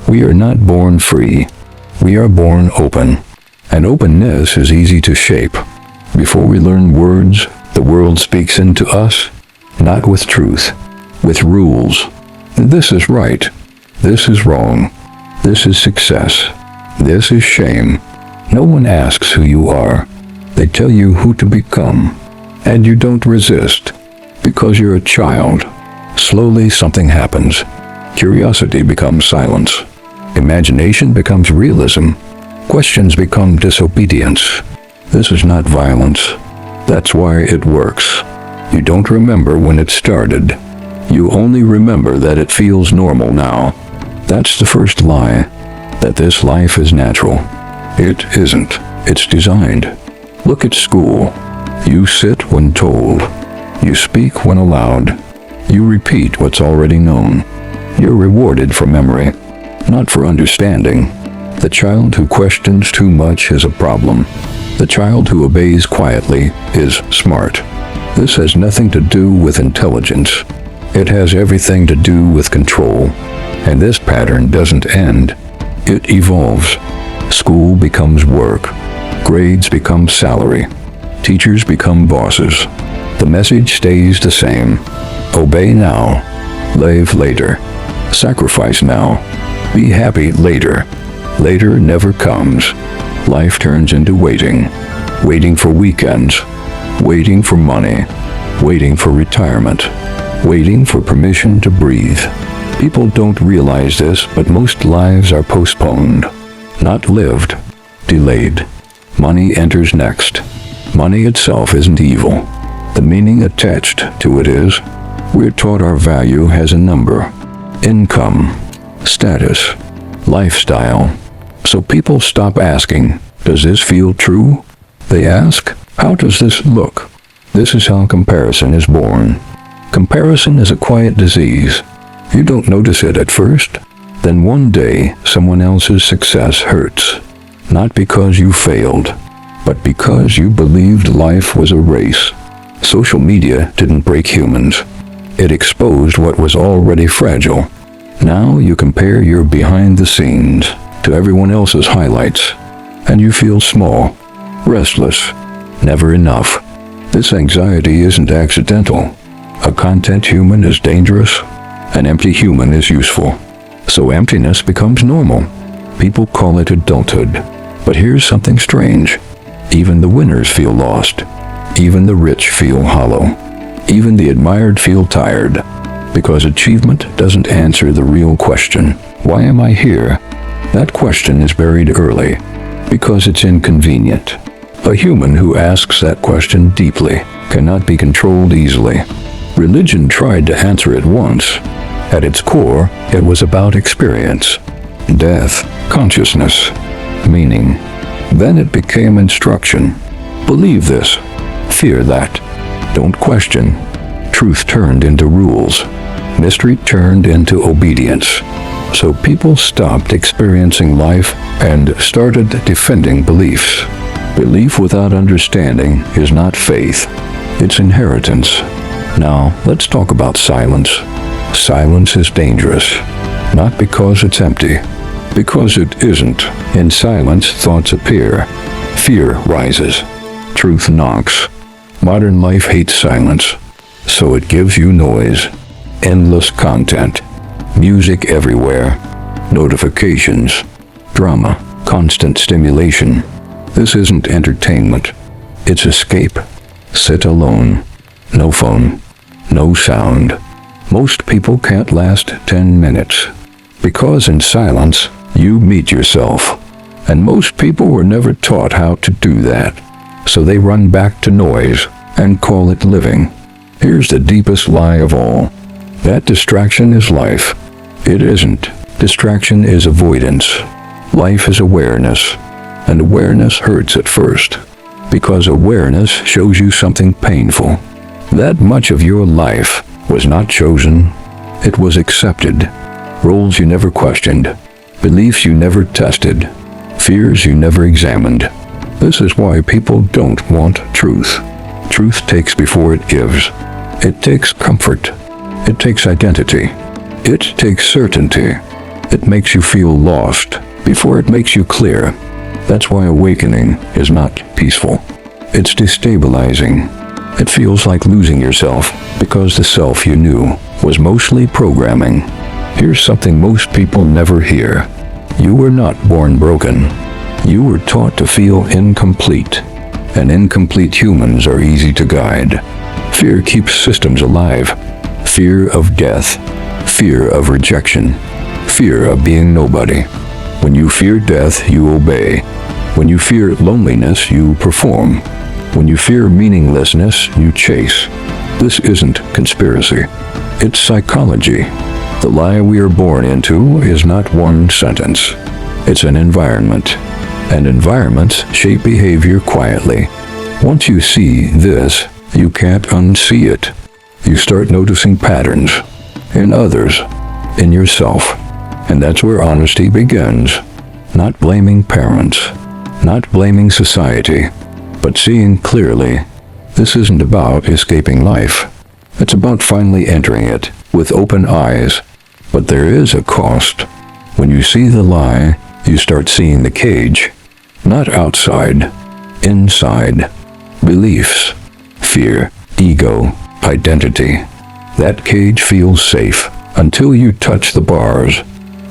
We are not born free. We are born open. And openness is easy to shape. Before we learn words, the world speaks into us, not with truth, with rules. This is right. This is wrong. This is success. This is shame. No one asks who you are. They tell you who to become. And you don't resist. Because you're a child. Slowly something happens. Curiosity becomes silence. Imagination becomes realism. Questions become disobedience. This is not violence. That's why it works. You don't remember when it started. You only remember that it feels normal now. That's the first lie. That this life is natural. It isn't. It's designed. Look at school. You sit when told. You speak when allowed. You repeat what's already known. You're rewarded for memory, not for understanding. The child who questions too much is a problem. The child who obeys quietly is smart. This has nothing to do with intelligence. It has everything to do with control. And this pattern doesn't end. It evolves. School becomes work. Grades become salary. Teachers become bosses. The message stays the same. Obey now. Live later. Sacrifice now. Be happy later. Later never comes. Life turns into waiting. Waiting for weekends. Waiting for money. Waiting for retirement. Waiting for permission to breathe. People don't realize this, but most lives are postponed. Not lived. Delayed. Money enters next. Money itself isn't evil. The meaning attached to it is. We're taught our value has a number. Income. Status. Lifestyle. So people stop asking, does this feel true? They ask, how does this look? This is how comparison is born. Comparison is a quiet disease. You don't notice it at first. Then one day, someone else's success hurts. Not because you failed, but because you believed life was a race. Social media didn't break humans. It exposed what was already fragile. Now you compare your behind the scenes to everyone else's highlights, and you feel small, restless, never enough. This anxiety isn't accidental. A content human is dangerous. An empty human is useful. So emptiness becomes normal. People call it adulthood. But here's something strange. Even the winners feel lost. Even the rich feel hollow. Even the admired feel tired. Because achievement doesn't answer the real question. Why am I here? That question is buried early. Because it's inconvenient. A human who asks that question deeply cannot be controlled easily. Religion tried to answer it once. At its core, it was about experience, death, consciousness, meaning. Then it became instruction. Believe this. Fear that. Don't question. Truth turned into rules. Mystery turned into obedience. So people stopped experiencing life and started defending beliefs. Belief without understanding is not faith. It's inheritance. Now, let's talk about silence. Silence is dangerous. Not because it's empty. Because it isn't. In silence, thoughts appear. Fear rises. Truth knocks. Modern life hates silence. So it gives you noise. Endless content. Music everywhere. Notifications. Drama. Constant stimulation. This isn't entertainment. It's escape. Sit alone. No phone. No sound. Most people can't last 10 minutes. Because in silence, you meet yourself. And most people were never taught how to do that. So they run back to noise and call it living. Here's the deepest lie of all. That distraction is life. It isn't. Distraction is avoidance. Life is awareness. And awareness hurts at first. Because awareness shows you something painful. That much of your life was not chosen. It was accepted. Roles you never questioned. Beliefs you never tested. Fears you never examined. This is why people don't want truth. Truth takes before it gives. It takes comfort. It takes identity. It takes certainty. It makes you feel lost before it makes you clear. That's why awakening is not peaceful. It's destabilizing. It feels like losing yourself because the self you knew was mostly programming. Here's something most people never hear. You were not born broken. You were taught to feel incomplete. And incomplete humans are easy to guide. Fear keeps systems alive. Fear of death. Fear of rejection. Fear of being nobody. When you fear death, you obey. When you fear loneliness, you perform. When you fear meaninglessness, you chase. This isn't conspiracy. It's psychology. The lie we are born into is not one sentence. It's an environment. And environments shape behavior quietly. Once you see this, you can't unsee it. You start noticing patterns in others, in yourself. And that's where honesty begins. Not blaming parents, not blaming society, but seeing clearly. This isn't about escaping life. It's about finally entering it with open eyes. But there is a cost. When you see the lie, you start seeing the cage. Not outside, inside. Beliefs, fear, ego, identity. That cage feels safe until you touch the bars.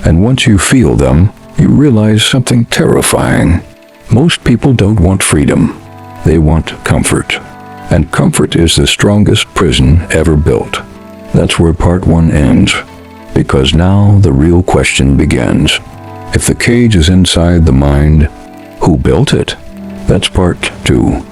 And once you feel them, you realize something terrifying. Most people don't want freedom. They want comfort. And comfort is the strongest prison ever built. That's where part 1 ends. Because now the real question begins. If the cage is inside the mind, who built it? That's part 2.